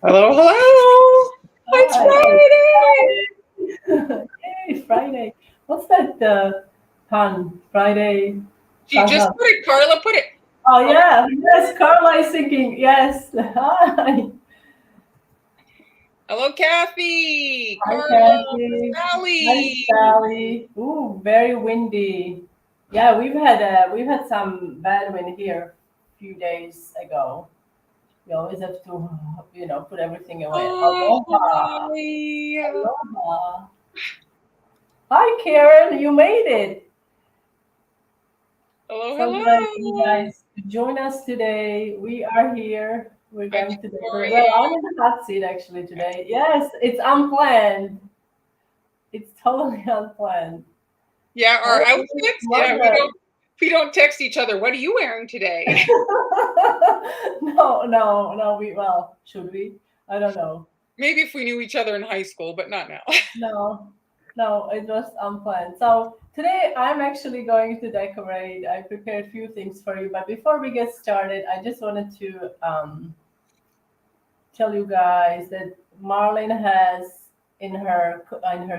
Hello, hello. It's Hi. Friday. Yay, Friday. What's that pun? Friday. She just put it, Carla put it. Oh, Oh, yeah. Yes, Carla is thinking. Yes. Hi. hello, Kathy, Hi, Carla, Kathy. Hi, Sally. Sally. Ooh, very windy. Yeah, we've had some bad wind here a few days ago. We always have to, put everything away. Oh, Aloha. hi. Aloha. Hi, Karen. You made it. Hello, So glad you hello. guys could join us today. We are here. We're I'm going to decorate. Well, Victoria. I'm in the hot seat actually today. Yes, it's unplanned. It's totally unplanned. Yeah, our Oh, outfits. Yeah, we mother. don't text each other. What are you wearing today? No, no, no. Should we? I don't know. Maybe if we knew each other in high school, but not now. No, no, it was unplanned. So today I'm actually going to decorate. I prepared a few things for you, but before we get started, I just wanted to tell you guys that Marlene has in her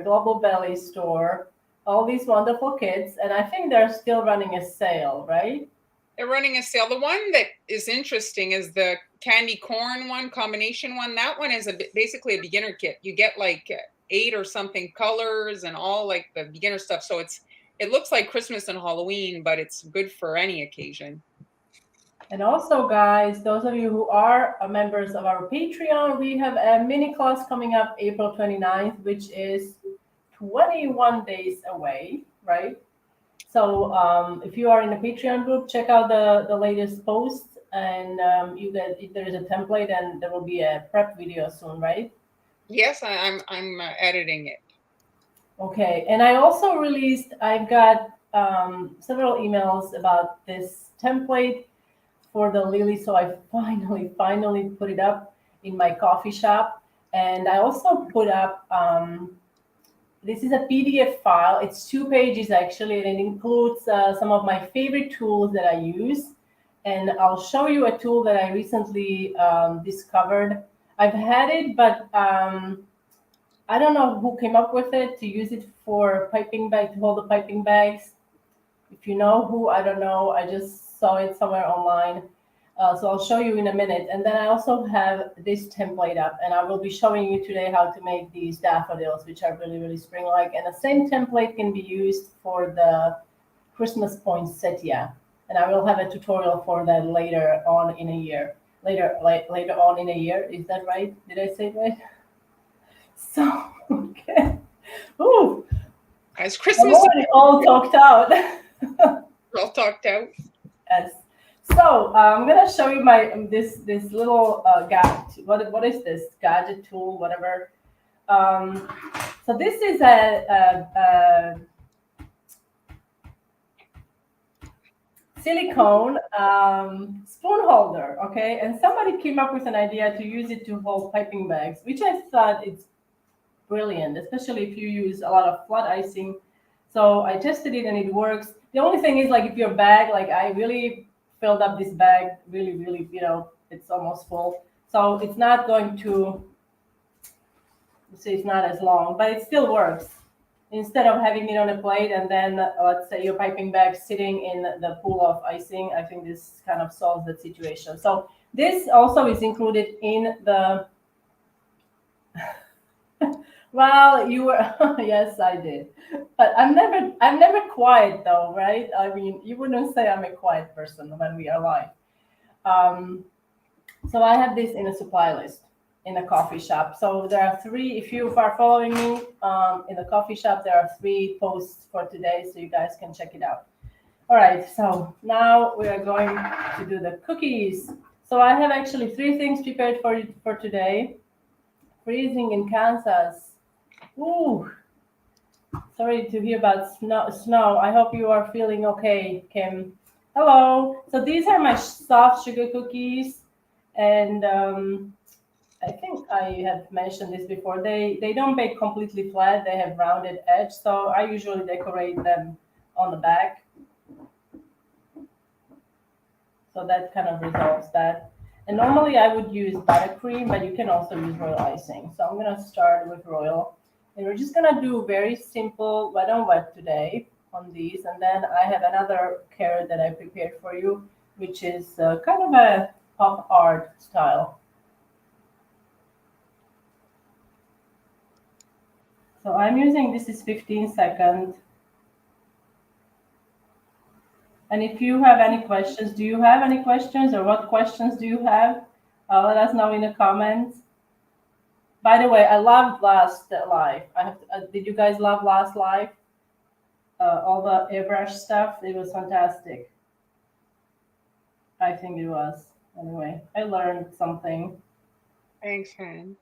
Global Belly store all these wonderful kits, and I think they're still running a sale, right? They're running a sale. The one that is interesting is the candy corn one, combination one. That one is basically a beginner kit. You get like 8 or something colors and all like the beginner stuff. So it looks like Christmas and Halloween, but it's good for any occasion. And also, guys, those of you who are members of our Patreon, we have a mini class coming up April 29th, which is 21 days away, right? So if you are in the Patreon group, check out the latest posts, and you get if there is a template, and there will be a prep video soon, right? Yes, I'm editing it. Okay. And I also released. I've got several emails about this template for the lily, so I finally put it up in my coffee shop, and I also put up. This is a PDF file. It's 2 pages actually, and it includes some of my favorite tools that I use. And I'll show you a tool that I recently discovered. I've had it, but I don't know who came up with it to use it for piping bag to hold the piping bags. If you know who, I don't know. I just saw it somewhere online. So I'll show you in a minute. And then I also have this template up, and I will be showing you today how to make these daffodils, which are really, really spring-like. And the same template can be used for the Christmas poinsettia. And I will have a tutorial for that later on in a year. Later on in a year. Is that right? Did I say it right? So, okay. Ooh, As I'm Christmas already all talked out. all talked out. Yes. So I'm gonna show you my this little gadget. What is this gadget tool? Whatever. Um, so this is a silicone spoon holder. Okay, and somebody came up with an idea to use it to hold piping bags, which I thought it's brilliant, especially if you use a lot of flat icing. So I tested it and it works. The only thing is, like, if your bag, like I really filled up this bag, really, really, it's almost full. So it's not going to, see, it's not as long, but it still works. Instead of having it on a plate and then, let's say, your piping bag sitting in the pool of icing, I think this kind of solves that situation. So this also is included in the. Well, you were, yes, I did. But I'm never quiet though, right? I mean, you wouldn't say I'm a quiet person when we are live. Um, so I have this in a supply list in a coffee shop. So there are three, if you are following me in the coffee shop, there are three posts for today, so you guys can check it out. All right, so now we are going to do the cookies. So I have actually three things prepared for today. Freezing in Kansas. Ooh, sorry to hear about snow. I hope you are feeling okay, Kim. Hello. So these are my soft sugar cookies, and I think I have mentioned this before. They don't bake completely flat. They have rounded edge, so I usually decorate them on the back. So that kind of resolves that. And normally I would use buttercream, but you can also use royal icing. So I'm gonna start with royal. And we're just gonna do very simple wet on wet today on these. And then I have another carrot that I prepared for you, which is kind of a pop art style. So I'm using, this is 15 seconds. And if you have any questions, do you have any questions, or what questions do you have? Let us know in the comments. By the way, I loved last live. Did you guys love last live? All the airbrush stuff, it was fantastic. I think it was. Anyway, I learned something. Thanks, Han.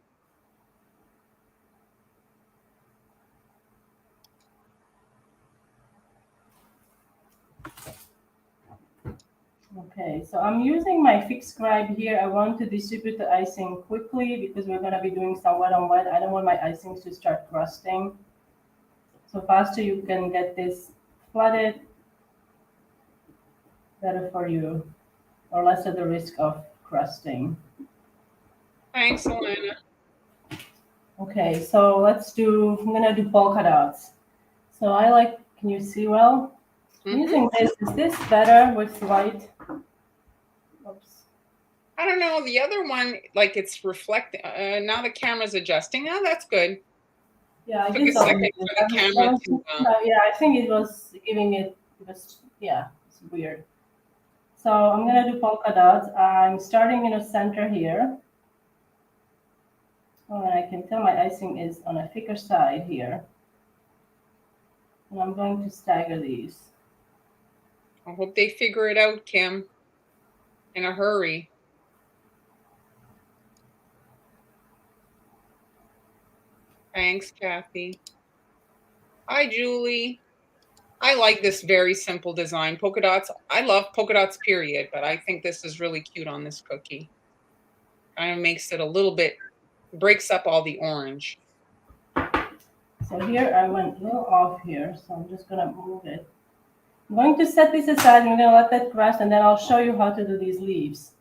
Okay, so I'm using my fixed scribe here. I want to distribute the icing quickly because we're going to be doing some wet on wet. I don't want my icings to start crusting. So faster you can get this flooded, better for you, or less at the risk of crusting. Thanks, Elena. Okay, so I'm gonna do polka dots. So I like, can you see well? Mm-hmm. Using this, is this better with white? Oops. I don't know. The other one, like it's reflecting. Now the camera's adjusting. Now that's good. Yeah, I Took a guess second for the camera to. yeah, I think it was giving it was, yeah, it's weird. So I'm gonna do polka dots. I'm starting in the center here. Oh, and I can tell my icing is on a thicker side here. And I'm going to stagger these. I hope they figure it out, Kim, in a hurry. Thanks, Kathy. Hi, Julie. I like this very simple design. Polka dots. I love polka dots, period, but I think this is really cute on this cookie. Kind of makes it a little bit, breaks up all the orange. So here I went a little off here, so I'm just gonna move it. I'm going to set this aside. I'm gonna let that rest, and then I'll show you how to do these leaves.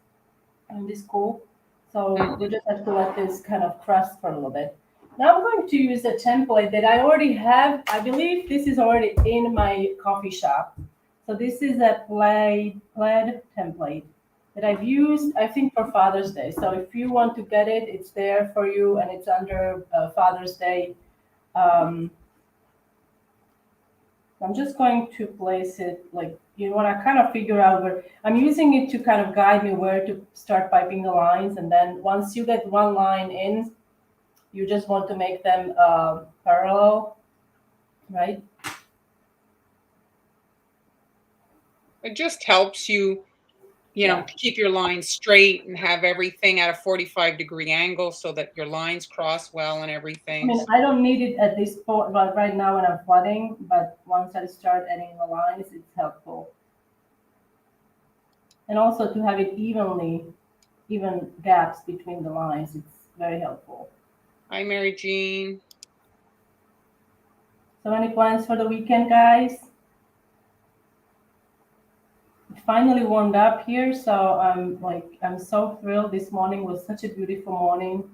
Isn't this cool? So we just have to let this kind of crust for a little bit. Now I'm going to use a template that I already have. I believe this is already in my coffee shop. So this is a plaid template that I've used, I think, for Father's Day. So if you want to get it, it's there for you, and it's under Father's Day. I'm just going to place it like, you want to kind of figure out where I'm using it to kind of guide me where to start piping the lines. And then once you get one line in, you just want to make them parallel, right? It just helps you, you know, keep your lines straight and have everything at a 45-degree angle so that your lines cross well and everything. I mean, I don't need it at this point, but right now when I'm flooding, but once I start adding the lines, it's helpful. And also to have it even gaps between the lines, it's very helpful. Hi, Mary Jean. So any plans for the weekend, guys? It finally warmed up here, so I'm so thrilled. This morning was such a beautiful morning.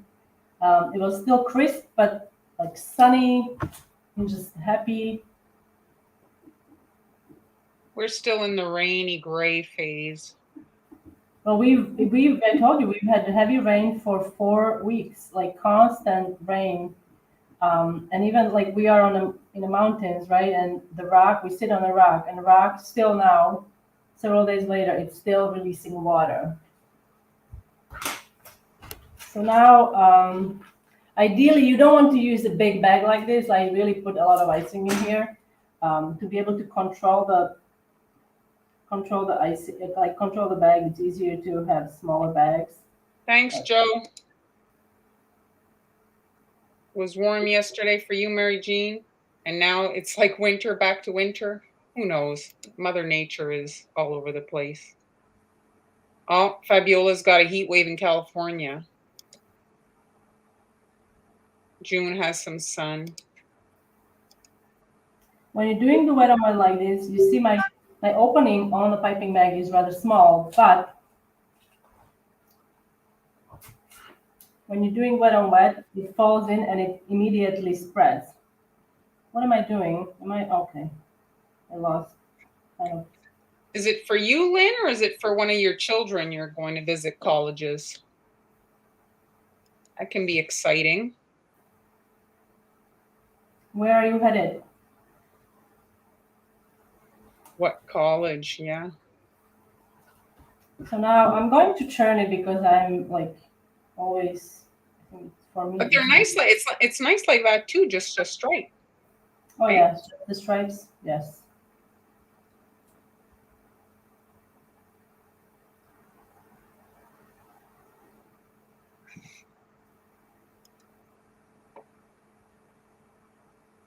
It was still crisp, but like sunny. I'm just happy. We're still in the rainy gray phase. Well, I told you, we've had heavy rain for 4 weeks, like constant rain. And even like we are in the mountains, right? And we sit on a rock, and the rock still now, several days later, it's still releasing water. So now, ideally, you don't want to use a big bag like this. I really put a lot of icing in here to be able to control the icing, like control the bag. It's easier to have smaller bags. Thanks, Joe. It was warm yesterday for you, Mary Jean, and now it's like winter, back to winter. Who knows? Mother Nature is all over the place. Oh, Fabiola's got a heat wave in California. June has some sun. When you're doing the wet on wet like this, you see my opening on the piping bag is rather small, but when you're doing wet on wet, it falls in and it immediately spreads. What am I doing? Am I okay? I lost. Is it for you, Lynn, or is it for one of your children you're going to visit colleges? That can be exciting. Where are you headed? What college? Yeah. So now I'm going to turn it because I'm like always. I think for me. But they're nice. Like it's nice like that too. Just a stripe. Oh right? yeah, the stripes. Yes.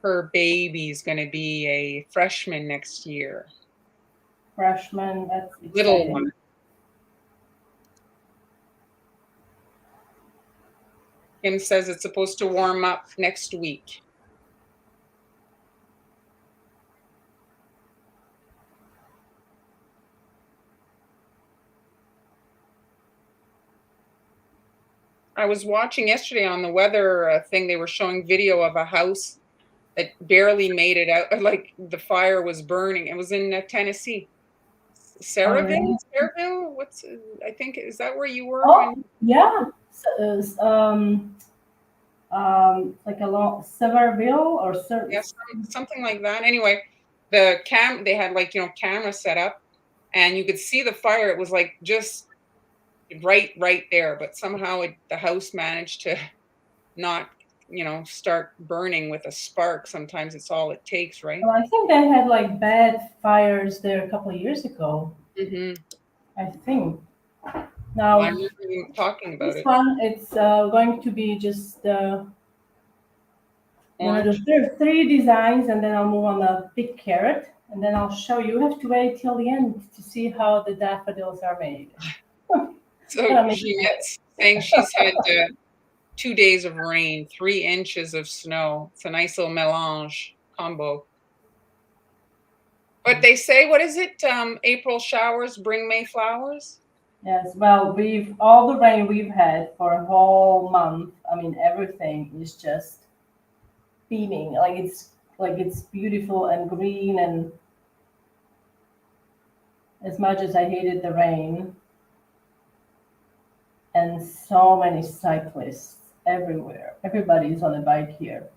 Her baby's going to be a freshman next year. Freshman. That's exciting. Little one. Kim says it's supposed to warm up next week. I was watching yesterday on the weather thing. They were showing video of a house that barely made it out. Like the fire was burning. It was in Tennessee. Saraville? Saraville? What's? I think is that where you were? Oh, yeah. Like along Sevierville or something like that. Anyway, they had like camera set up, and you could see the fire. It was like just right there, but somehow the house managed to not start burning with a spark. Sometimes it's all it takes, right? Well, I think they had like bad fires there a couple of years ago. Mm-hmm. I think. Now, I'm not even talking about this it. one, it's going to be just one of the three designs, and then I'll move on the big carrot, and then I'll show you. You have to wait till the end to see how the daffodils are made. So Jeanette's saying she's had 2 days of rain, 3 inches of snow. It's a nice little melange combo. But they say, what is it? April showers bring May flowers? Yes, well, all the rain we've had for a whole month. I mean, everything is just beaming. Like it's beautiful and green, and as much as I hated the rain, and so many cyclists everywhere. Everybody's on a bike here.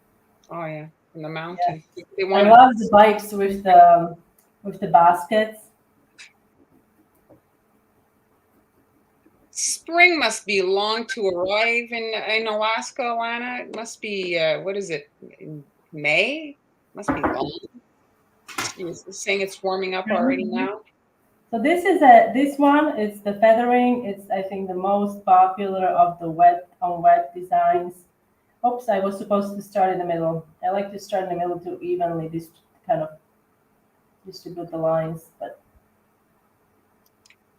Oh yeah, in the mountains. Yes. I love the bikes with the baskets. Spring must be long to arrive in Alaska, Alana. It must be what is it? May? Must be long. You're saying it's warming up already now. So this one. It's the feathering. It's I think the most popular of the wet on wet designs. Oops, I was supposed to start in the middle. I like to start in the middle to evenly kind of distribute the lines. But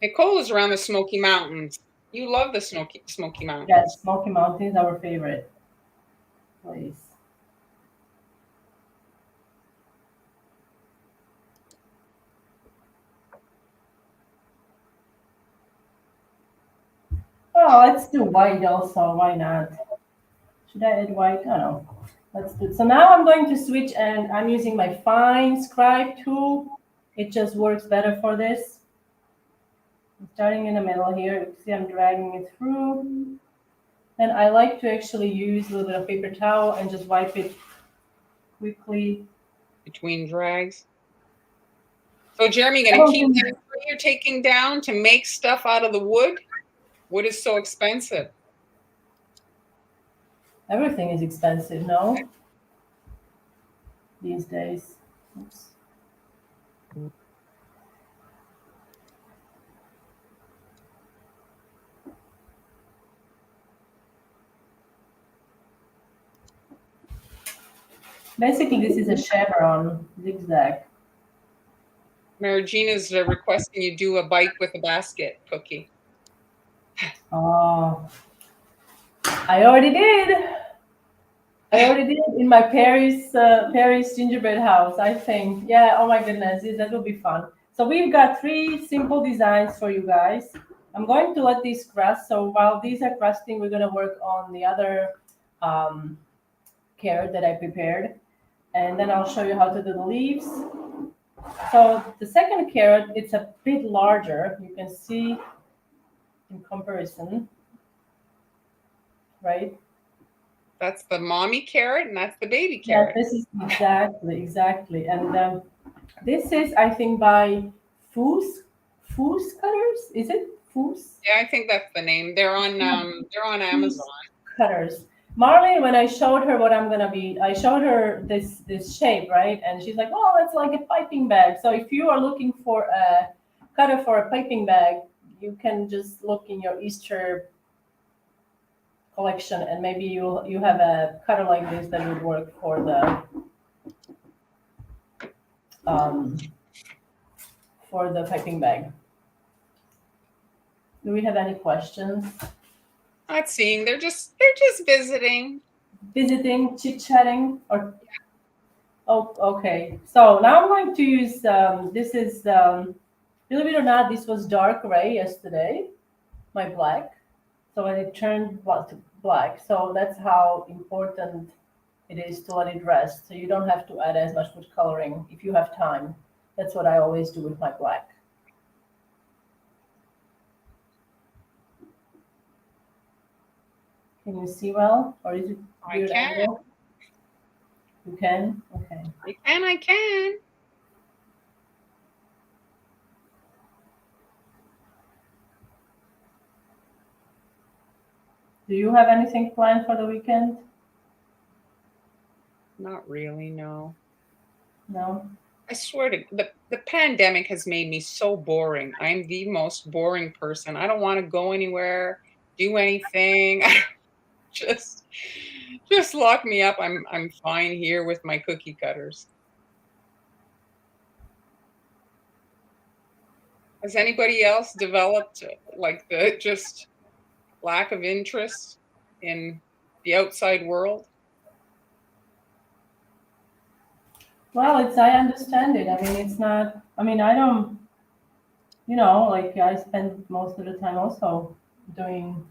Nicole is around the Smoky Mountains. You love the Smoky Mountains. Yes, Smoky Mountains, our favorite place. Oh, let's do white also. Why not? Should I add white? I don't know. Let's do it. So now I'm going to switch, and I'm using my fine scribe tool. It just works better for this. I'm starting in the middle here. You see I'm dragging it through. And I like to actually use a little bit of paper towel and just wipe it quickly. Between drags. So Jeremy, you're gonna keep that tree you're taking down to make stuff out of the wood? Wood is so expensive. Everything is expensive, no? These days. Oops. Basically, this is a chevron zigzag. Mary Jean is requesting you do a bike with a basket, Cookie. Oh, I already did. In my Paris gingerbread house, I think. Yeah, oh my goodness, that will be fun. So we've got 3 simple designs for you guys. I'm going to let these crust. So while these are crusting, we're going to work on the other um, carrot that I prepared. And then I'll show you how to do the leaves. So the second carrot, it's a bit larger. You can see in comparison, right? That's the mommy carrot and that's the baby Yeah, carrot. this is exactly. And this is, I think, by Foos, Foos Cutters. Is it Foos? Yeah, I think that's the name. They're on Foos Amazon. Cutters. Marley, when I showed her what I'm gonna be, I showed her this shape, right? And she's like, "Oh, it's like a piping bag." So if you are looking for a cutter for a piping bag, you can just look in your Easter collection, and maybe you have a cutter like this that would work um, for the piping bag. Do we have any questions? Not seeing. They're just visiting. Visiting, chit chatting, or oh, okay. So now I'm going to use this is believe it or not, this was dark gray yesterday, my black. So when it turned to black, so that's how important it is to let it rest. So you don't have to add as much food coloring if you have time. That's what I always do with my black. Can you see well, or is it I weird can. angle? You can? Okay. I can. Do you have anything planned for the weekend? Not really, no. No? I swear to the pandemic has made me so boring. I'm the most boring person. I don't want to go anywhere, do anything. just just lock me up. I'm fine here with my cookie cutters. Has anybody else developed like the just lack of interest in the outside world? Well, I understand it. I mean, it's not, I mean, I don't, like I spend most of the time also doing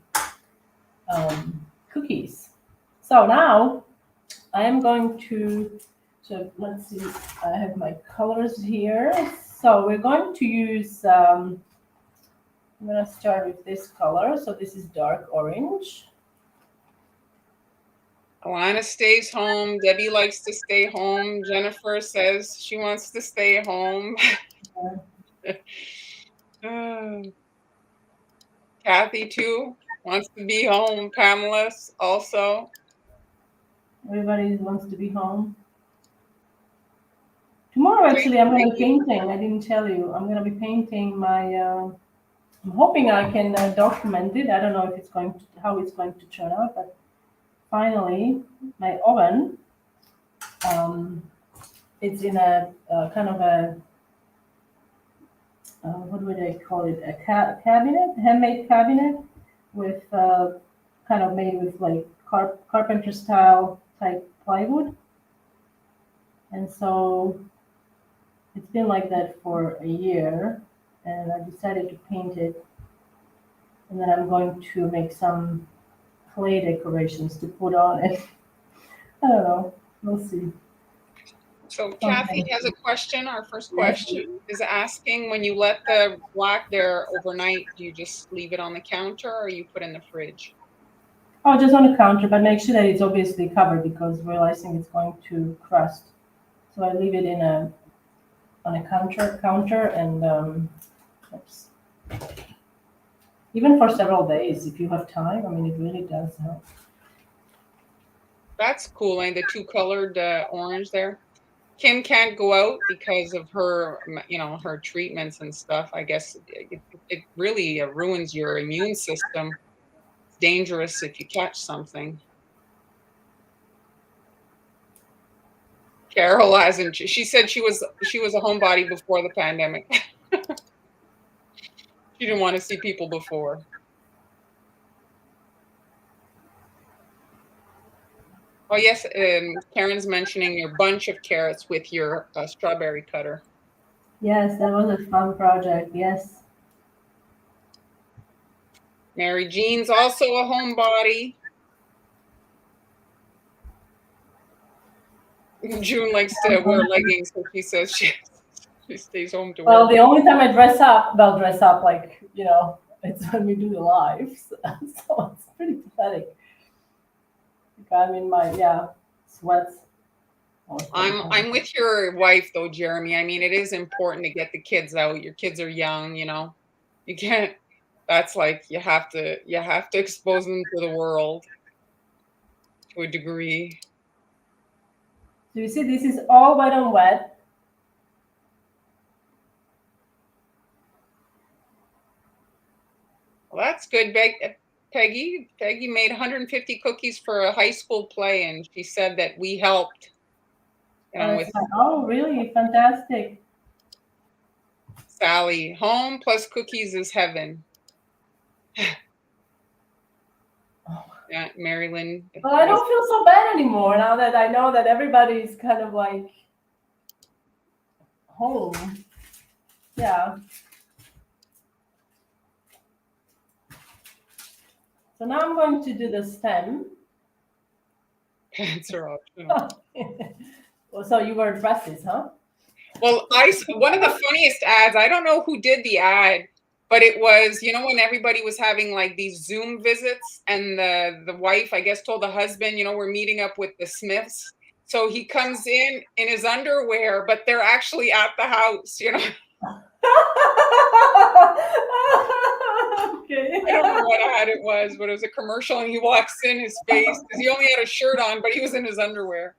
cookies. So now I am going to, so let's see, I have my colors here. So we're going to use, I'm going to start with this color. So this is dark orange. Alana stays home. Debbie likes to stay home. Jennifer says she wants to stay home. Kathy too wants to be home. Pamela also. Everybody wants to be home. Tomorrow, actually, I'm going to be painting. I didn't tell you. I'm going to be painting my. I'm hoping I can document it. I don't know if it's going to how it's going to turn out, but finally, my oven. It's in a kind of a what would I call it? A cabinet, handmade cabinet, with kind of made with like carpenter style type plywood, and so it's been like that for a year, and I decided to paint it, and then I'm going to make some clay decorations to put on it. I don't know. We'll see. So Kathy Something. has a question. Our first question is asking, when you let the black there overnight, do you just leave it on the counter or you put in the fridge? Oh, just on the counter, but make sure that it's obviously covered because realizing it's going to crust. So I leave it in a on a counter and oops. Even for several days if you have time. I mean, it really does help. That's cool. And the two colored orange there. Kim can't go out because of her, her treatments and stuff. I guess it really ruins your immune system. It's dangerous if you catch something. Carol hasn't. She said she was a homebody before the pandemic. She didn't want to see people before. Oh yes, Karen's mentioning your bunch of carrots with your strawberry cutter. Yes, that was a fun project. Yes. Mary Jean's also a homebody. June likes to wear leggings, so she says she stays home to wear. Well, the only time I dress up, like, it's when we do the lives. So it's pretty pathetic. I'm in my sweats. I'm with your wife though, Jeremy. I mean, it is important to get the kids out. Your kids are young, You can't. That's like you have to expose them to the world to a degree. So you see, this is all wet on wet. Well, that's good, Peggy. Peggy made 150 cookies for a high school play, and she said that we helped. Oh, really? Fantastic. Sally, home plus cookies is heaven. Yeah, Marilyn. Well, I don't feel so bad anymore now that I know that everybody's kind of like home. Yeah. So now I'm going to do the stem. Pants are optional. Well, so you wear dresses, huh? Well, one of the funniest ads, I don't know who did the ad, but it was, when everybody was having like these Zoom visits and the wife, I guess, told the husband, we're meeting up with the Smiths. So he comes in his underwear, but they're actually at the house, Okay. I don't know what ad it was, but it was a commercial and he walks in his face because he only had a shirt on, but he was in his underwear.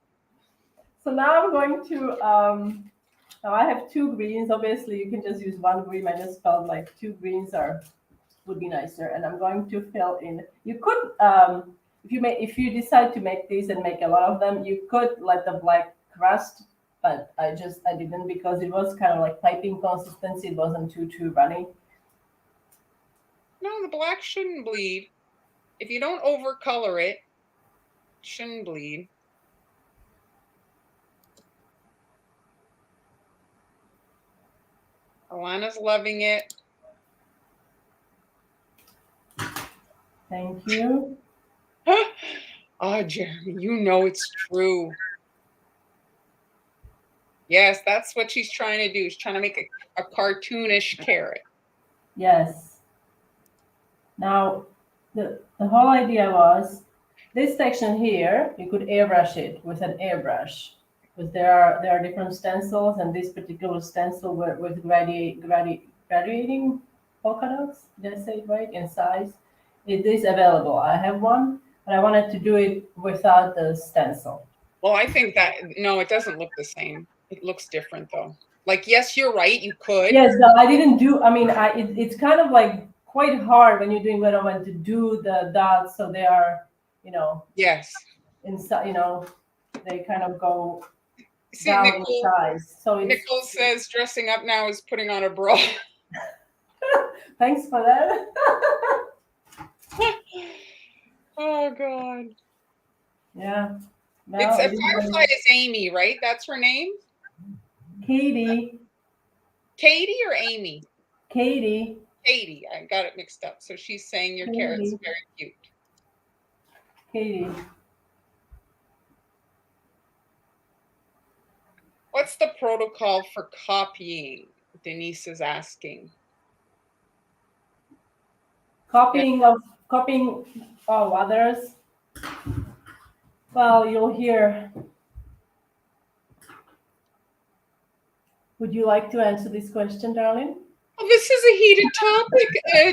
So now I'm going to, now I have 2 greens. Obviously, you can just use 1 green. I just felt like 2 greens would be nicer. And I'm going to fill in. You could, if you decide to make these and make a lot of them, you could let the black crust, but I didn't because it was kind of like piping consistency. It wasn't too runny. No, the black shouldn't bleed. If you don't overcolor it, shouldn't bleed. Alana's loving it. Thank you. Oh, Jeremy, it's true. Yes, that's what she's trying to do. She's trying to make a cartoonish carrot. Yes. Now, the whole idea was this section here, you could airbrush it with an airbrush. Because there are different stencils, and this particular stencil with graduating polka dots, did I say it right, in size? It is available. I have one, but I wanted to do it without the stencil. Well, I think that, no, it doesn't look the same. It looks different, though. Like, yes, you're right, you could. Yes, but I didn't do, it's kind of like quite hard when you're doing wet on wet to do the dots, so they are, Yes. Inside, they kind of go See, down in size. So Nicole says dressing up now is putting on a bra. Thanks for that. Oh God. Yeah. It's a firefly is Amy, right? That's her name? Katie. Katie or Amy? Katie. Katie. I got it mixed up. So she's saying your carrot's very cute. Katie. What's the protocol for copying? Denise is asking. Copying others. Well, you'll hear. Would you like to answer this question, darling? Oh, this is a heated topic,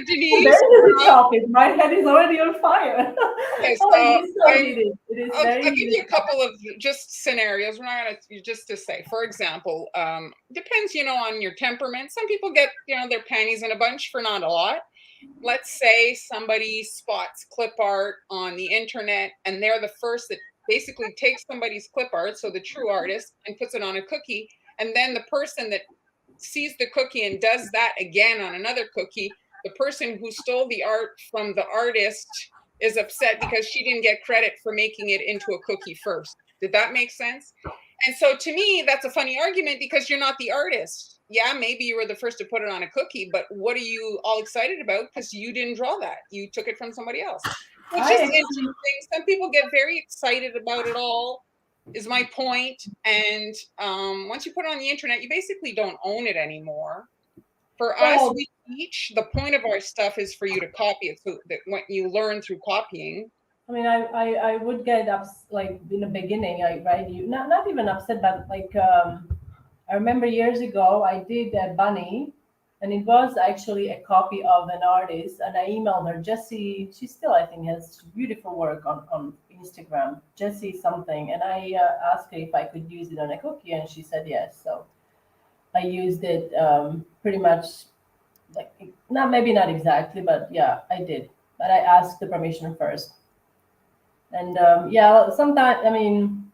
Denise. That is a topic. My head is already on fire. Yes, it is so heated. It is I'll very give heated. you a couple of just scenarios. We're not going to, just to say, for example, depends, on your temperament. Some people get, their panties in a bunch for not a lot. Let's say somebody spots clip art on the internet and they're the first that basically takes somebody's clip art, so the true artist, and puts it on a cookie. And then the person that sees the cookie and does that again on another cookie, the person who stole the art from the artist is upset because she didn't get credit for making it into a cookie first. Did that make sense? And so to me, that's a funny argument because you're not the artist. yeah, maybe you were the first to put it on a cookie, but what are you all excited about? Because you didn't draw that. You took it from somebody else. So it's I just actually, interesting. Some people get very excited about it all, is my point. And once you put it on the internet, you basically don't own it anymore. For us, well, we teach. The point of our stuff is for you to copy it, so that when you learn through copying. I mean, I would get like in the beginning, right? You not even upset, but like I remember years ago I did a bunny, and it was actually a copy of an artist, and I emailed her, Jessie. She still, I think, has beautiful work on Instagram, Jessie something, and I asked her if I could use it on a cookie, and she said yes. So I used it pretty much like not maybe not exactly, but yeah, I did. But I asked the permission first. And yeah, sometimes I mean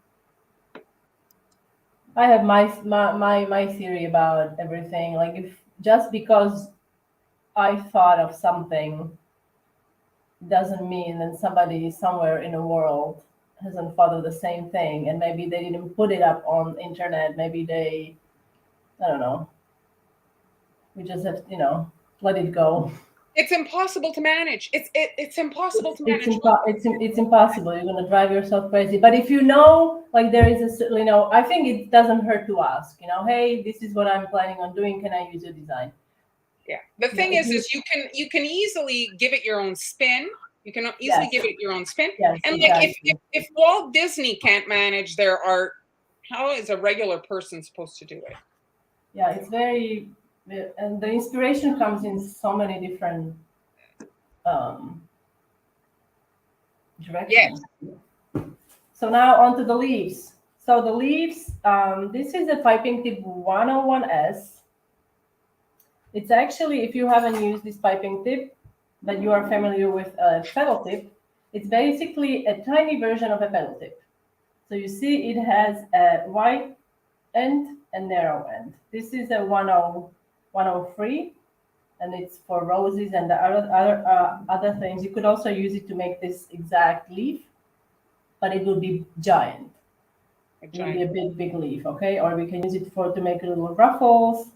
I have my theory about everything. Like if just because I thought of something doesn't mean that somebody somewhere in the world hasn't thought of the same thing, and maybe they didn't put it up on internet. Maybe they, I don't know. We just have to, let it go. It's impossible to manage. It's impossible to manage. It's impossible. You're gonna drive yourself crazy. But if you know, like there is I think it doesn't hurt to ask. Hey, this is what I'm planning on doing. Can I use your design? Yeah. The thing If you, is you can easily give it your own spin. You can easily yes, give it your own spin. yes, And like exactly. if Walt Disney can't manage their art, how is a regular person supposed to do it? Yeah, it's very, and the inspiration comes in so many different um, Yes. directions. So now onto the leaves. So the leaves, this is a piping tip 101S. It's actually, if you haven't used this piping tip, but you are familiar with a pedal tip, it's basically a tiny version of a pedal tip. So you see it has a wide end and narrow end. This is a 103, and it's for roses and the other things. You could also use it to make this exact leaf, but it would be giant. A It would be a giant. big leaf, okay? Or we can use it to make little ruffles,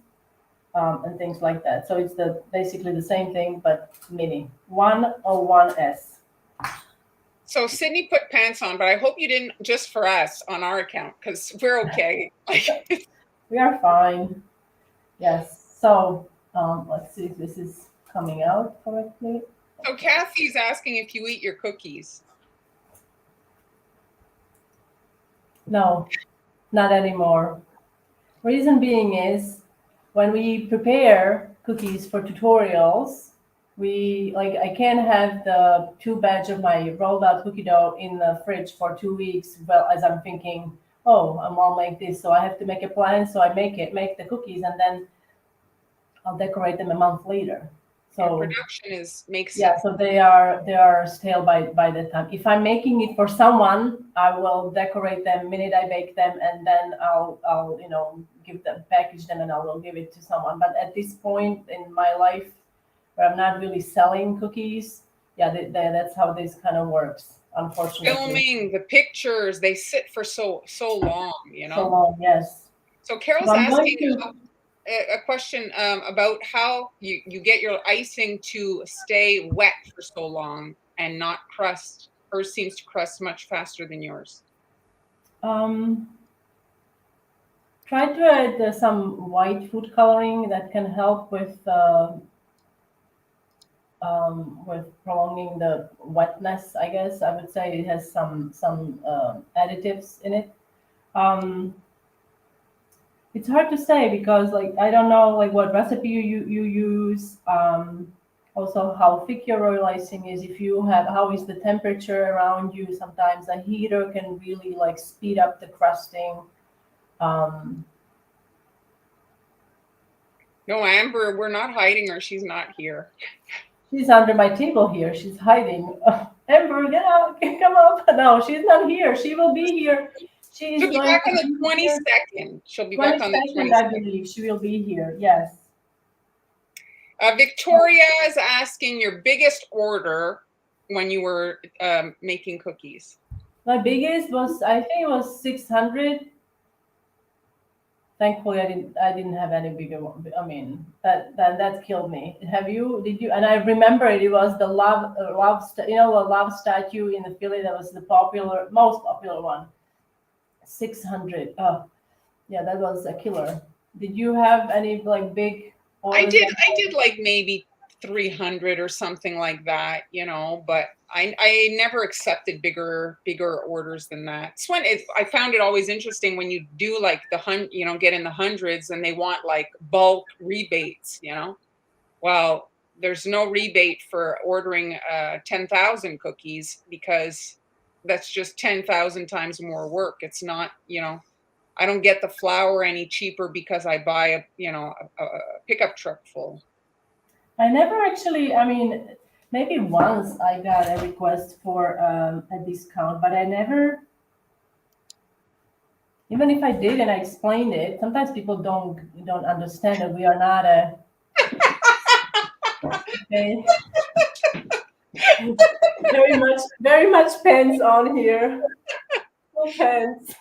and things like that. So it's basically the same thing, but mini 101S. So Sydney put pants on, but I hope you didn't just for us on our account because we're okay. We are fine. Yes. So let's see if this is coming out correctly. So Kathy's asking if you eat your cookies. No, not anymore. Reason being is when we prepare cookies for tutorials, we like I can't have the two batch of my rolled out cookie dough in the fridge for 2 weeks. Well, as I'm thinking, oh, I'll make this, so I have to make a plan. So I make the cookies, and then I'll decorate them a month later. Your So production makes yeah, so they are stale by the time. If I'm making it for someone, I will decorate them minute I bake them, and then I'll give them package them, and I will give it to someone. But at this point in my life, where I'm not really selling cookies, yeah, that's how this kind of works. Unfortunately, filming the pictures. They sit for so long, so long. Yes. So So Carol's I'm going asking to. a question about how you get your icing to stay wet for so long and not crust. Hers seems to crust much faster than yours. Um, Try to add some white food coloring that can help with prolonging the wetness. I guess I would say it has some additives in it. Um, it's hard to say because like I don't know like what recipe you use. Also, how thick your royal icing is. If you have how is the temperature around you? Sometimes a heater can really like speed up the crusting. Um, No, Amber, we're not hiding her. She's not here. She's under my table here. She's hiding. Amber, get out. Come up. No, she's not here. She will be here. She is She'll be going back to on the be here. 22nd. She'll be back on the 22nd, I 22nd. believe. She will be here. Yes. Victoria is asking your biggest order when you were making cookies. My biggest was, I think it was 600. Thankfully, I didn't have any bigger one. I mean, that killed me. Have you? Did you? And I remember it was the the love statue in the Philly that was the most popular one. 600. Oh, yeah, that was a killer. Did you have any like big I orders? did. I did like maybe 300 or something like that, but I never accepted bigger orders than that. It's when I found it always interesting when you do like get in the hundreds and they want like bulk rebates. Well, there's no rebate for ordering 10,000 cookies because that's just 10,000 times more work. It's not. I don't get the flour any cheaper because I buy a pickup truck full. I never actually. I mean, maybe once I got a request for a discount, but I never. Even if I did and I explained it, sometimes people don't understand that we are not a. Okay. Very much pens on here. No pens.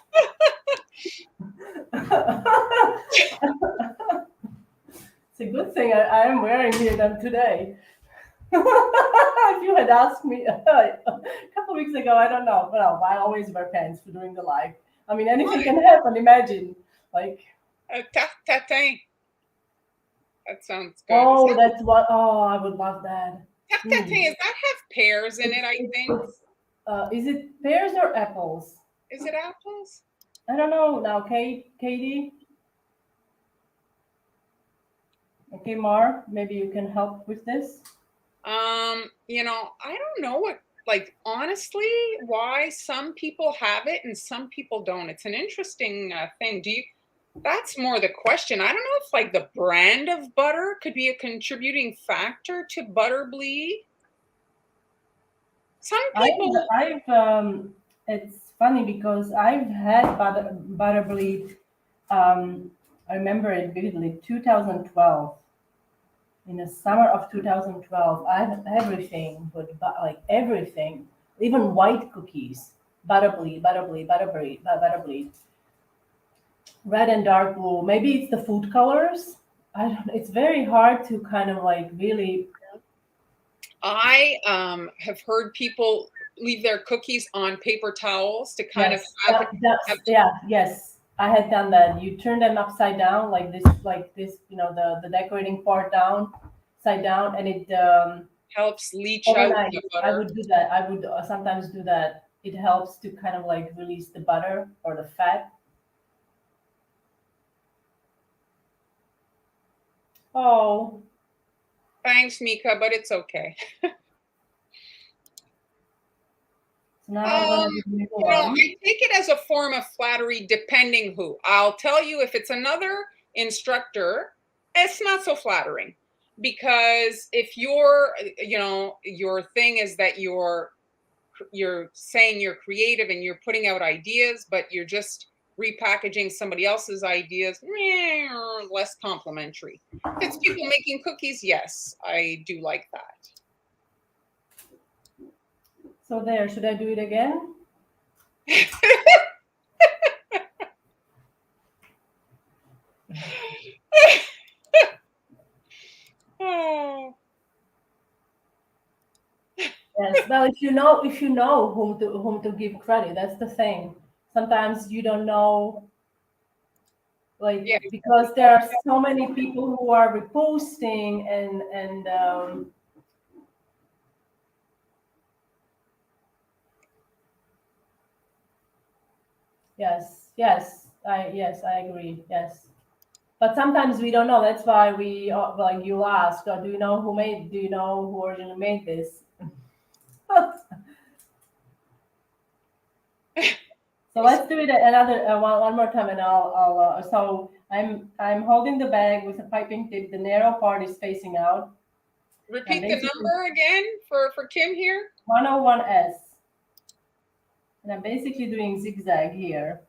It's a good thing I am wearing here them today. If you had asked me a couple weeks ago, I don't know. Well, I always wear pants for during the live. I mean, anything can happen. Imagine, like. Tatin. That sounds good. Oh, that's what. Oh, I would love that. Tatin, does that have pears in it? I think. Is it pears or apples? Is it apples? I don't know now, Katie. Okay, Mar, maybe you can help with this. I don't know honestly, why some people have it and some people don't. It's an interesting thing. That's more the question. I don't know if like the brand of butter could be a contributing factor to butter bleed. Some people. It's funny because I've had butter bleed. I remember it vividly. 2012. In the summer of 2012, I had everything, like everything, even white cookies, butter bleed, red and dark blue. Maybe it's the food colors. I don't. It's very hard to kind of like really. I have heard people leave their cookies on paper towels to kind of yes. I had done that. You turn them upside down like this, the decorating part down, side down, and it helps leach overnight. out the butter. I would do that. I would sometimes do that. It helps to kind of like release the butter or the fat. Oh. Thanks, Mika, but it's okay. I take it as a form of flattery, depending who. I'll tell you, if it's another instructor, it's not so flattering, because if your thing is that you're saying you're creative and you're putting out ideas, but you're just repackaging somebody else's ideas, less complimentary. If it's people making cookies, yes, I do like that. So there, should I do it again? Oh. Yes. Well, if you know whom to give credit, that's the thing. Sometimes you don't know, because there are so many people who are reposting and. Yes, I agree. Yes, but sometimes we don't know. That's why we like you ask, do you know who originally made this? So let's do it another one more time, and I'll. So I'm holding the bag with a piping tip. The narrow part is facing out. Repeat the number again for Kim here. 101S. And I'm basically doing zigzag here.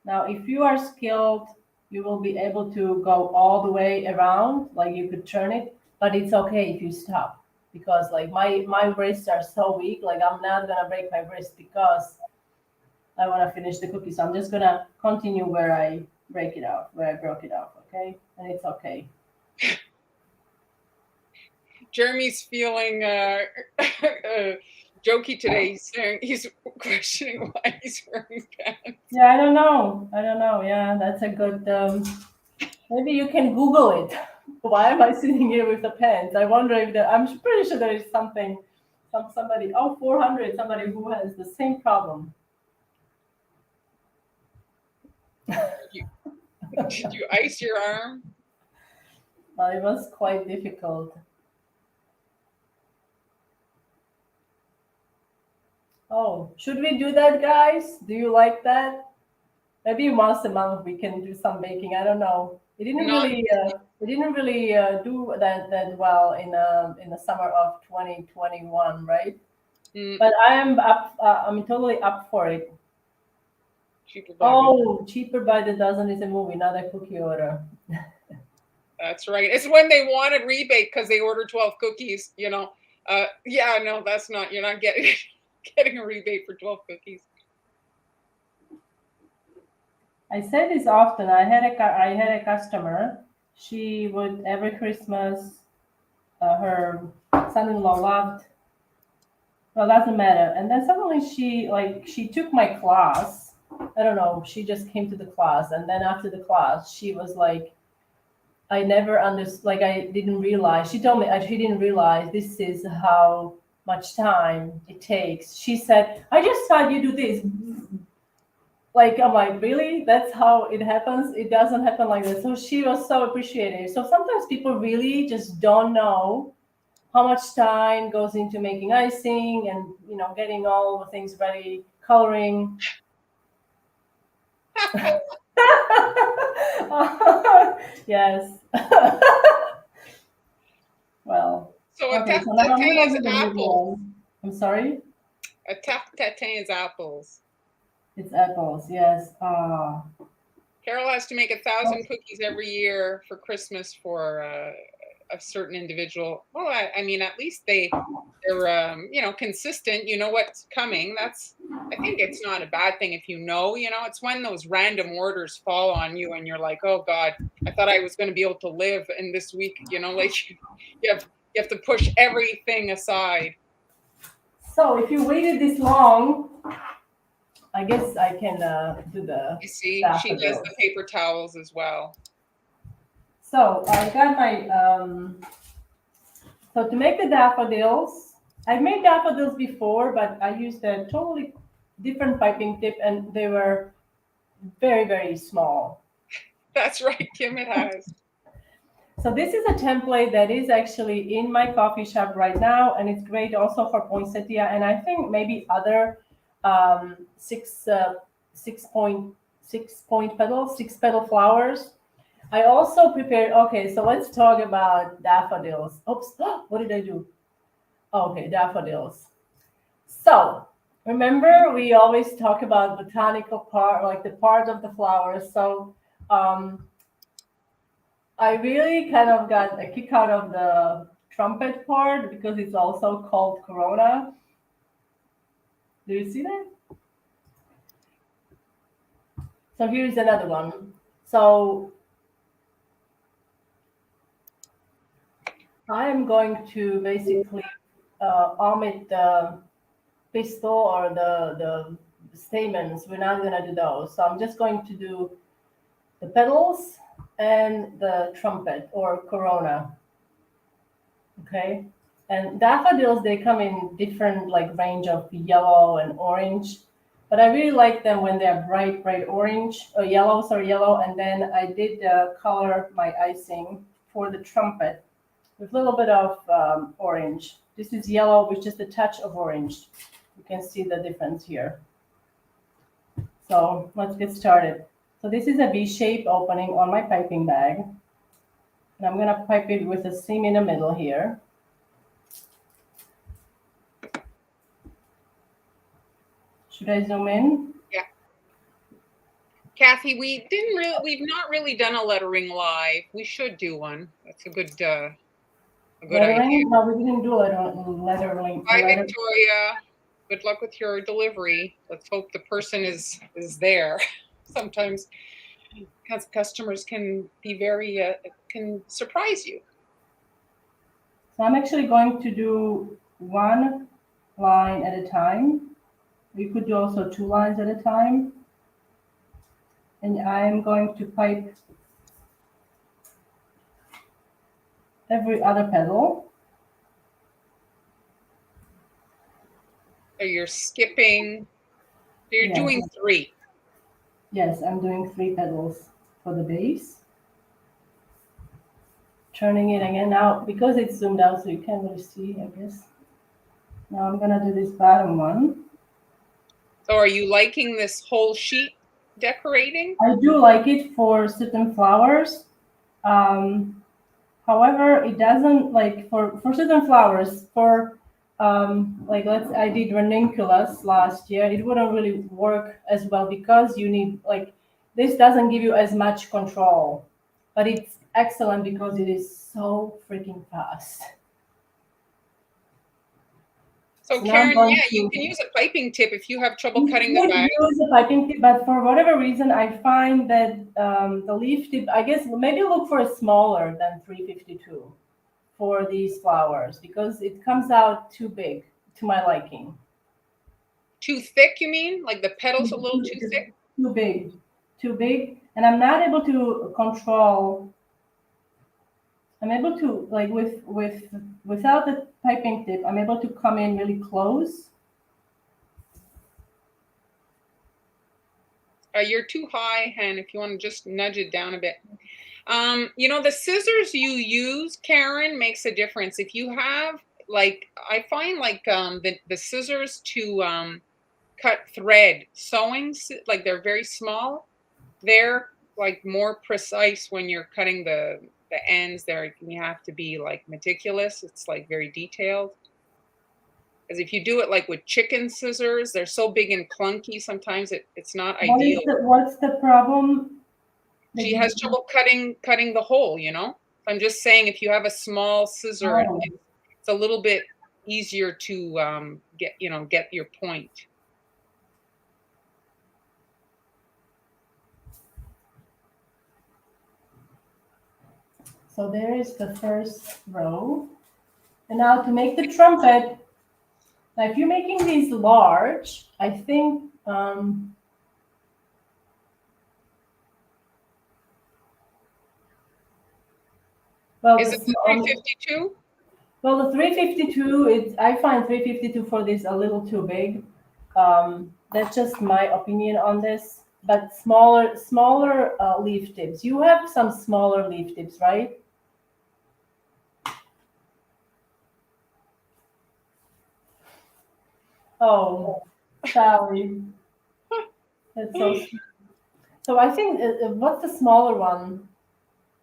Now, if you are skilled, you will be able to go all the way around, like you could turn it, but it's okay if you stop, because like my wrists are so weak, like I'm not gonna break my wrist because I want to finish the cookie. So I'm just gonna continue where I break it off, where I broke it off, okay? And it's okay. Jeremy's feeling jokey today. He's saying he's questioning why he's wearing pants. Yeah, I don't know. Yeah, that's a good. Maybe you can Google it. Why am I sitting here with the pants? I wonder if there. I'm pretty sure there is something, somebody. Oh, 400. Somebody who has the same problem. Did you ice your arm? Well, it was quite difficult. Oh, should we do that, guys? Do you like that? Maybe once a month we can do some baking. I don't know. It didn't Not really, do that well in the summer of 2021, right? mm, But I am up. I'm totally up for it. cheaper by the. Oh, Cheaper by the Dozen is a movie, not a cookie order. That's right. It's when they wanted rebate because they ordered 12 cookies. Yeah, no, that's not. You're not getting getting a rebate for 12 cookies. I say this often. I had a customer. She would every Christmas. Her son-in-law loved. Well, doesn't matter. And then suddenly she took my class. I don't know. She just came to the class, and then after the class, she was like, I never understood. Like I didn't realize. She told me she didn't realize this is how much time it takes. She said, I just thought you do this. Like I'm like, really? That's how it happens? It doesn't happen like that. So she was so appreciative. So sometimes people really just don't know how much time goes into making icing and getting all the things ready, coloring. Yes. Well, So a okay. tarte So now I'm tatin gonna is do the mid apples. one. I'm sorry. A tarte tatin is apples. It's apples. Yes. Carol has to make 1,000 cookies every year for Christmas for a certain individual. Well, I mean, at least they're consistent. You know what's coming. I think it's not a bad thing if you know. It's when those random orders fall on you and you're like, oh God, I thought I was going to be able to live in this week. Like you have to push everything aside. So if you waited this long, I guess I can do the You see, she does daffodils. the paper towels as well. So I got my so to make the daffodils, I've made daffodils before, but I used a totally different piping tip, and they were very, very small. That's right, Kim. It has. So this is a template that is actually in my coffee shop right now, and it's great also for poinsettia, and I think maybe other um, six uh, 6 point petals, 6 petal flowers. I also prepared. Okay, so let's talk about daffodils. Oops, what did I do? Oh, okay, daffodils. So remember, we always talk about botanical part, like the part of the flowers. So um, I really kind of got a kick out of the trumpet part because it's also called corona. Do you see that? So here's another one. So I am going to basically omit the pistil or the stamens. We're not going to do those. So I'm just going to do the petals and the trumpet or corona. Okay. And daffodils, they come in different like range of yellow and orange. But I really like them when they're bright, bright orange or yellow, sorry, yellow. And then I did color my icing for the trumpet with a little bit of orange. This is yellow with just a touch of orange. You can see the difference here. So let's get started. So this is a V-shape opening on my piping bag. And I'm gonna pipe it with a seam in the middle here. Should I zoom in? Yeah. Kathy, we've not really done a lettering live. We should do one. That's a good idea. Lettering? No, we didn't do lettering. Bye, Victoria. Good luck with your delivery. Let's hope the person is there. Sometimes Because customers can be very can surprise you. So I'm actually going to do one line at a time. You could do also 2 lines at a time. And I'm going to pipe every other petal. So you're skipping. So you're Yes, doing 3. yes, I'm doing 3 petals for the base. Turning it again now, because it's zoomed out so you can't really see, I guess. Now I'm gonna do this bottom one. So are you liking this whole sheet decorating? I do like it for certain flowers. However, it doesn't like for certain flowers. For like I did ranunculus last year. It wouldn't really work as well because you need like this doesn't give you as much control, but it's excellent because it is so freaking fast. So So now I'm Karen, going yeah, you to can use a piping tip if you have trouble you cutting the could bag. use a piping tip, but for whatever reason, I find that the leaf tip. I guess maybe look for a smaller than 352 for these flowers because it comes out too big to my liking. Too thick, you mean? Like the petals a little too Too, thick? too big, too big, and I'm not able to control. I'm able to like without the piping tip, I'm able to come in really close. You're too high, and if you want to just nudge it down a bit. You know, the scissors you use, Karen, makes a difference. If you have like, I find like the scissors to cut thread sewing, like they're very small. They're like more precise when you're cutting the ends. There, you have to be like meticulous. It's like very detailed. Because if you do it like with chicken scissors, they're so big and clunky. Sometimes it's not ideal. What's the problem that She you? has trouble cutting the hole. You know. I'm just saying, if you have a small scissor, Oh. it's a little bit easier to get your point. So there is the first row. And now to make the trumpet, now if you're making these large, I think well Is it the 352? well the 352 it's I find 352 for this a little too big. That's just my opinion on this. But smaller leaf tips. You have some smaller leaf tips, right? Oh, Sally, that's so sweet. So I think what's the smaller one?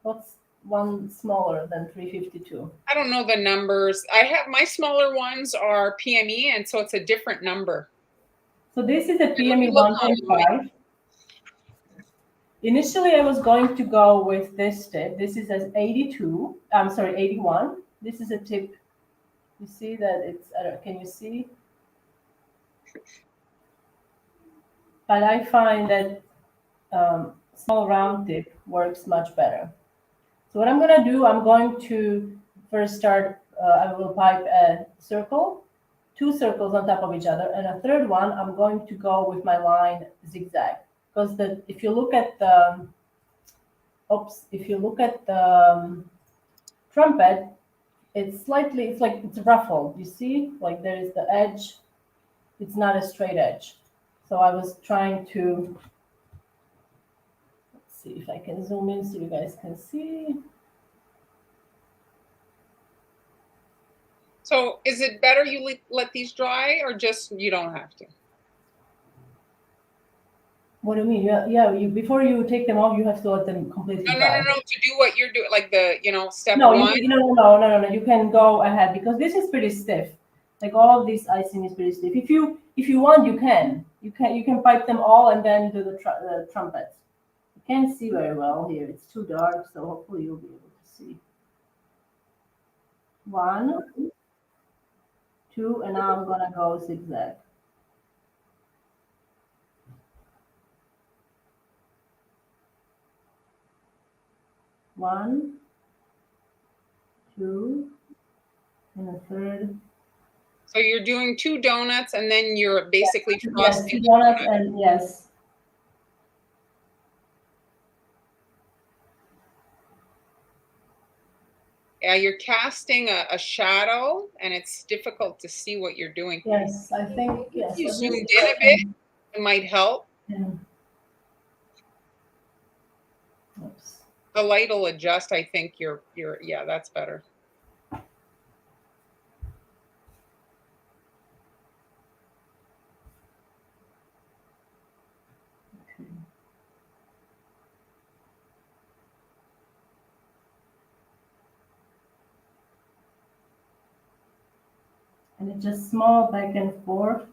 What's one smaller than 352? I don't know the numbers. I have my smaller ones are PME, and so it's a different number. So this is a Let PME me look online. 1.5. Initially, I was going to go with this tip. This is as 82. I'm sorry, 81. This is a tip. You see that it's, can you see? But I find that small round tip works much better. So what I'm going to do, I'm going to first start, I will pipe a circle, 2 circles on top of each other, and a third one, I'm going to go with my line zigzag. Because if you look at the, if you look at the trumpet, it's like it's ruffled. You see, like there is the edge. It's not a straight edge. So I was trying to, let's see if I can zoom in so you guys can see. So is it better you let these dry, or just you don't have to? What do you mean? Yeah. You before you take them off, you have to let them completely dry. No. To do what you're doing, like step No, one. no. You can go ahead because this is pretty stiff. Like all of this icing is pretty stiff. If you want, you can pipe them all and then do the trumpets. You can't see very well here. It's too dark, so hopefully you'll be able to see. 1, 2, and now I'm gonna go zigzag. 1, 2, and a third. So you're doing 2 donuts, and then you're basically Yes, frosting 2 the donuts, donut. and yes. Yeah, you're casting a shadow, and it's difficult to see what you're doing. Yes, I think, yes. If you let me zoomed see in if a I bit, can- it might help. yeah. Oops. The light will adjust. I think you're yeah, that's better. Okay. And it's just small back and forth.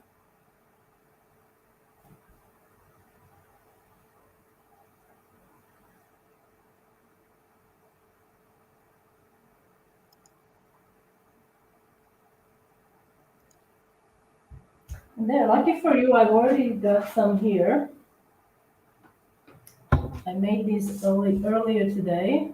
And then, lucky for you, I've already got some here. I made these earlier today.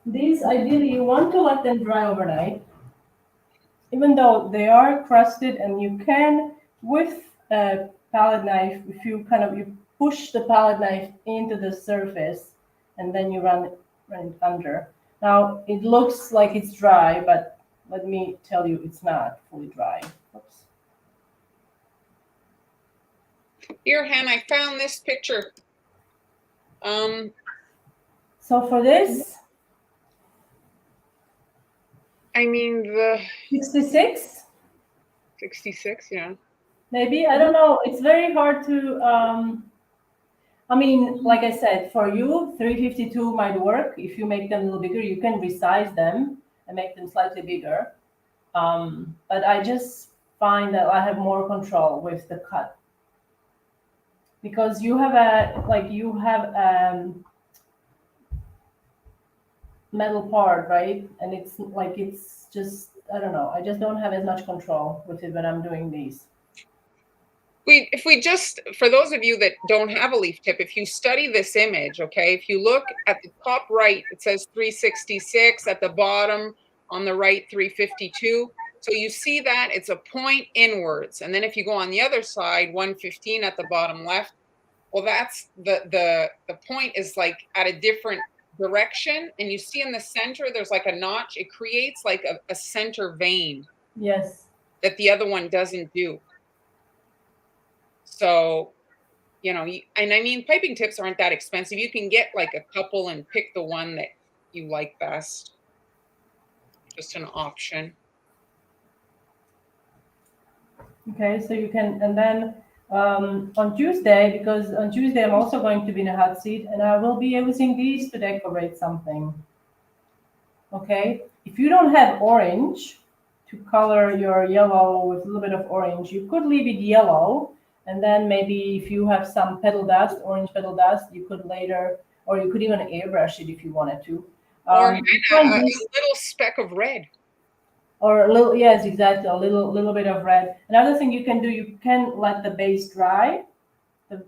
These, ideally, you want to let them dry overnight, even though they are crusted, and you can, with a palette knife, if you you push the palette knife into the surface, and then you run it under. Now, it looks like it's dry, but let me tell you, it's not fully dry. Oops. Here, Han, I found this picture. So for this, I mean the 66, 66, yeah. maybe, I don't know. It's very hard to, I mean, like I said, for you, 352 might work. If you make them a little bigger, you can resize them and make them slightly bigger. But I just find that I have more control with the cut, because you have a metal part, right? And it's just, I don't know. I just don't have as much control with it when I'm doing these. If we just, for those of you that don't have a leaf tip, if you study this image, okay, if you look at the top right, it says 366, at the bottom on the right, 352. So you see that it's a point inwards. And then if you go on the other side, 115 at the bottom left, well, that's the point is like at a different direction. And you see in the center, there's like a notch. It creates like a center vein. Yes. That the other one doesn't do. So, and I mean, piping tips aren't that expensive. You can get like a couple and pick the one that you like best. Just an option. Okay, so you can, and then on Tuesday, because on Tuesday I'm also going to be in a hot seat, and I will be using these to decorate something. Okay, if you don't have orange to color your yellow with a little bit of orange, you could leave it yellow, and then maybe if you have some petal dust, orange petal dust, you could later, or you could even airbrush it if you wanted to. Or a little speck of red. Or a little, yes, exactly, a little bit of red. Another thing you can do, you can let the base dry, the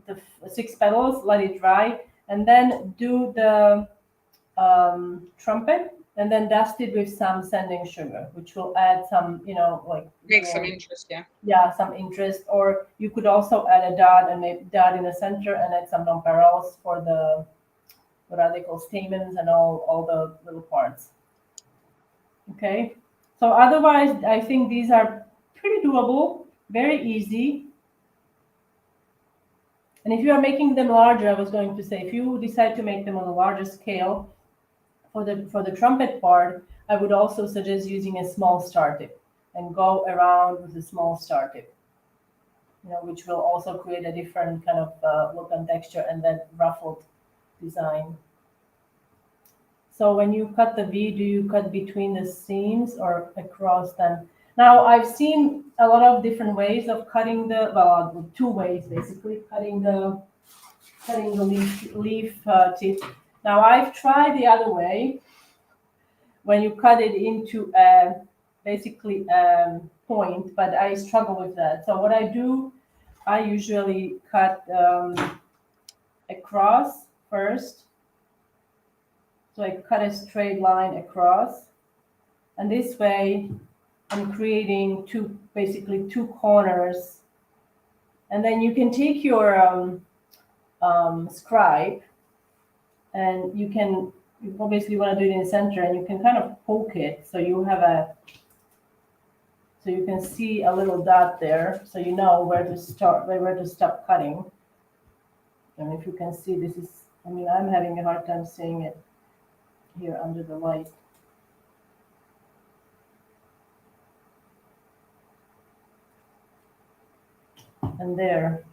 6 petals, let it dry, and then do the trumpet, and then dust it with some sanding sugar, which will add some, make some interest, yeah. Yeah, some interest. Or you could also add a dot, and maybe dot in the center, and add some nonpareils for the, what are they called, stamens and all the little parts. Okay. So otherwise, I think these are pretty doable, very easy. And if you are making them larger, I was going to say, if you decide to make them on a larger scale, for the trumpet part, I would also suggest using a small star tip and go around with a small star tip, which will also create a different kind of look and texture, and then ruffled design. So when you cut the V, do you cut between the seams or across them? Now, I've seen a lot of different ways of cutting well, 2 ways basically, cutting the leaf tip. Now, I've tried the other way, when you cut it into basically point, but I struggle with that. So what I do, I usually cut across first. So I cut a straight line across, and this way I'm creating basically two corners. And then you can take your scribe, and you obviously want to do it in the center, and you can kind of poke it so you can see a little dot there, so you know where to start, where to stop cutting. And if you can see, this is, I mean, I'm having a hard time seeing it here under the light. And there.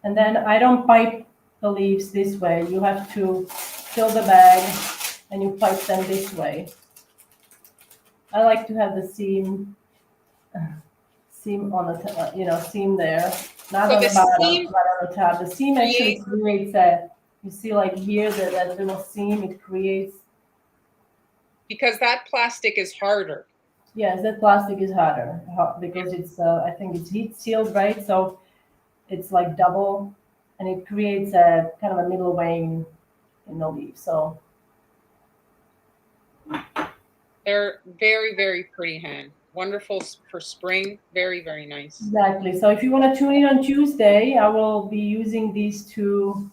And then I don't pipe the leaves this way. You have to fill the bag and you pipe them this way. I like to have the seam on the seam there, not So on the the bottom, seam but on the top. The seam actually creates you see like here that little seam, it creates. Because that plastic is harder. Yes, that plastic is harder because it's I think it's heat sealed, right? So it's like double, and it creates a kind of a middle vein in the leaf. So they're very, very pretty, Han. Wonderful for spring. Very, very nice. Exactly. So if you want to tune in on Tuesday, I will be using these two.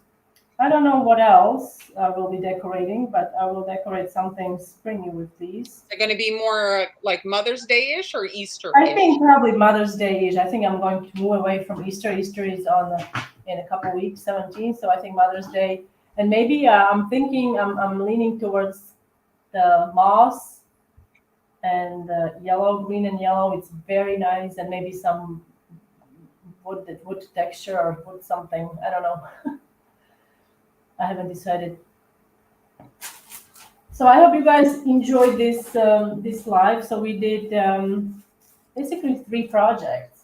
I don't know what else I will be decorating, but I will decorate something springy with these. They're going to be more like Mother's Day-ish or Easter-ish? I think probably Mother's Day-ish. I think I'm going to move away from Easter. Easter is in a couple of weeks, 17th. So I think Mother's Day, and maybe I'm thinking I'm leaning towards the moss and the yellow, green and yellow. It's very nice, and maybe some wood texture or wood something. I don't know. I haven't decided. So I hope you guys enjoyed this live. So we did basically 3 projects.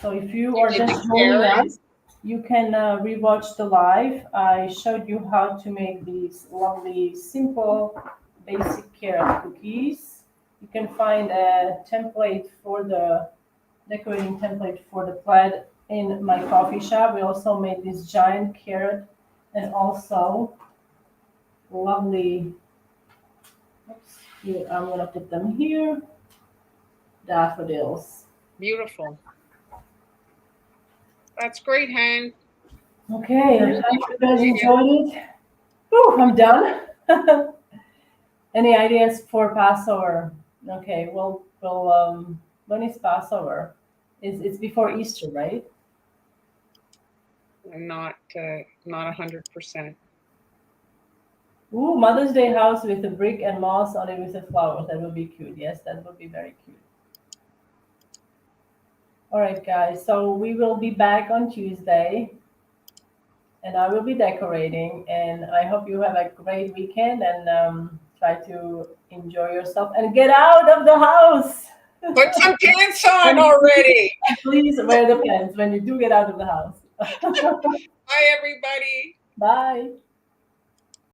So if you are just joining us, you can rewatch the live. I showed you how to make these lovely, simple, basic carrot cookies. You can find a template for the decorating template for the plaid in my coffee shop. We also made this giant carrot and also lovely, I'm gonna put them here, daffodils. Beautiful. That's great, Han. Okay, I hope you guys enjoyed it. Whew, I'm done. Any ideas for Passover? Okay, well, when is Passover? It's before Easter, right? Not 100%. Ooh, Mother's Day house with a brick and moss on it with the flowers. That would be cute. Yes, that would be very cute. All right, guys. So we will be back on Tuesday, and I will be decorating. And I hope you have a great weekend and try to enjoy yourself and get out of the house. Put some pants on already. Please wear the pants when you do get out of the house. Bye, everybody. Bye.